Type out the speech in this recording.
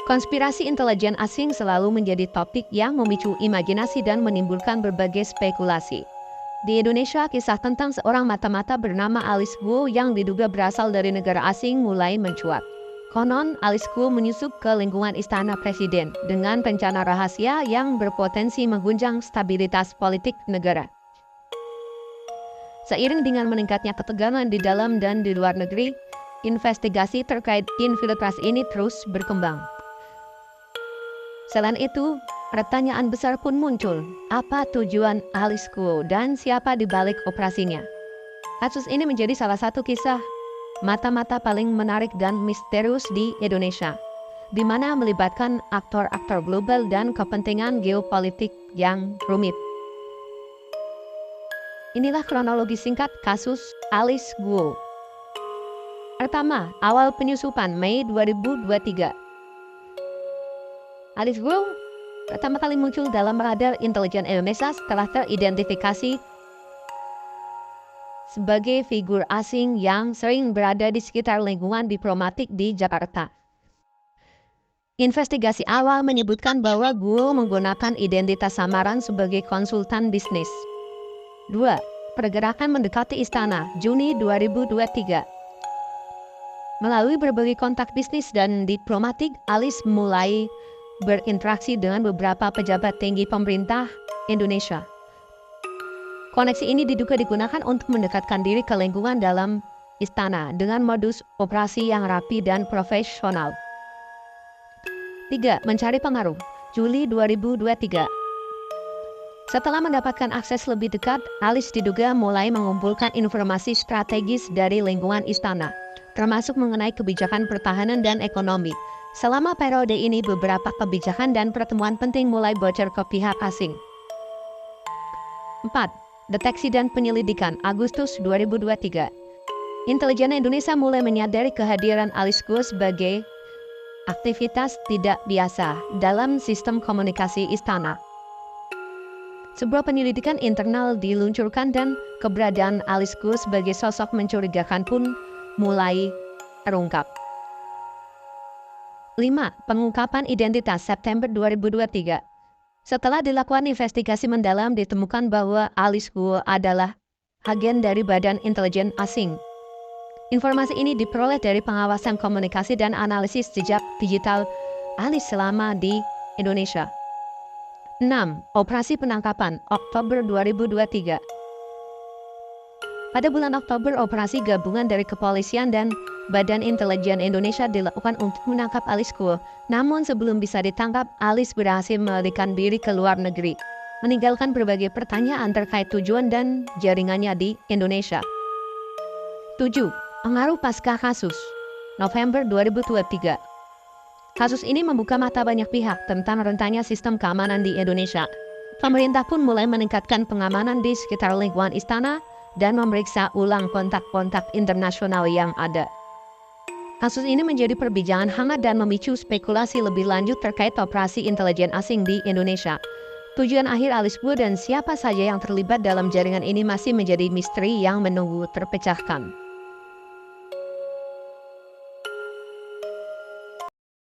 Konspirasi intelijen asing selalu menjadi topik yang memicu imajinasi dan menimbulkan berbagai spekulasi. Di Indonesia, kisah tentang seorang mata-mata bernama Alice Guo yang diduga berasal dari negara asing mulai mencuat. Konon, Alice Guo menyusup ke lingkungan istana presiden dengan rencana rahasia yang berpotensi mengguncang stabilitas politik negara. Seiring dengan meningkatnya ketegangan di dalam dan di luar negeri, investigasi terkait infiltrasi ini terus berkembang. Selain itu, pertanyaan besar pun muncul. Apa tujuan Alice Guo dan siapa di balik operasinya? Kasus ini menjadi salah satu kisah mata-mata paling menarik dan misterius di Indonesia, di mana melibatkan aktor-aktor global dan kepentingan geopolitik yang rumit. Inilah kronologi singkat kasus Alice Guo. Pertama, awal penyusupan Mei 2023. Alice Guo pertama kali muncul dalam radar intelijen Indonesia setelah teridentifikasi sebagai figur asing yang sering berada di sekitar lingkungan diplomatik di Jakarta. Investigasi awal menyebutkan bahwa Guo menggunakan identitas samaran sebagai konsultan bisnis. 2. Pergerakan mendekati istana, Juni 2023. Melalui berbagai kontak bisnis dan diplomatik, Alice mulai berinteraksi dengan beberapa pejabat tinggi pemerintah Indonesia. Koneksi ini diduga digunakan untuk mendekatkan diri ke lingkungan dalam istana dengan modus operasi yang rapi dan profesional. 3. Mencari pengaruh, Juli 2023. Setelah mendapatkan akses lebih dekat, Alice diduga mulai mengumpulkan informasi strategis dari lingkungan istana, termasuk mengenai kebijakan pertahanan dan ekonomi. Selama periode ini, beberapa kebijakan dan pertemuan penting mulai bocor ke pihak asing. 4. Deteksi dan penyelidikan, Agustus 2023. Intelijen Indonesia mulai menyadari kehadiran Alice Guo sebagai aktivitas tidak biasa dalam sistem komunikasi istana. Sebuah penyelidikan internal diluncurkan dan keberadaan Alice Guo sebagai sosok mencurigakan pun mulai terungkap. 5. Pengungkapan identitas, September 2023. Setelah dilakukan investigasi mendalam, ditemukan bahwa Alice Guo adalah agen dari Badan Intelijen Asing. Informasi ini diperoleh dari pengawasan komunikasi dan analisis jejak digital Alice selama di Indonesia. 6. Operasi penangkapan, Oktober 2023. Pada bulan Oktober, operasi gabungan dari kepolisian dan Badan Intelijen Indonesia dilakukan untuk menangkap Alice Guo. Namun sebelum bisa ditangkap, Alice berhasil melarikan diri ke luar negeri, meninggalkan berbagai pertanyaan terkait tujuan dan jaringannya di Indonesia. 7. Pengaruh pasca kasus, November 2023. Kasus ini membuka mata banyak pihak tentang rentannya sistem keamanan di Indonesia. Pemerintah pun mulai meningkatkan pengamanan di sekitar lingkungan istana dan memeriksa ulang kontak-kontak internasional yang ada. Kasus ini menjadi perbincangan hangat dan memicu spekulasi lebih lanjut terkait operasi intelijen asing di Indonesia. Tujuan akhir Alice Guo dan siapa saja yang terlibat dalam jaringan ini masih menjadi misteri yang menunggu terpecahkan.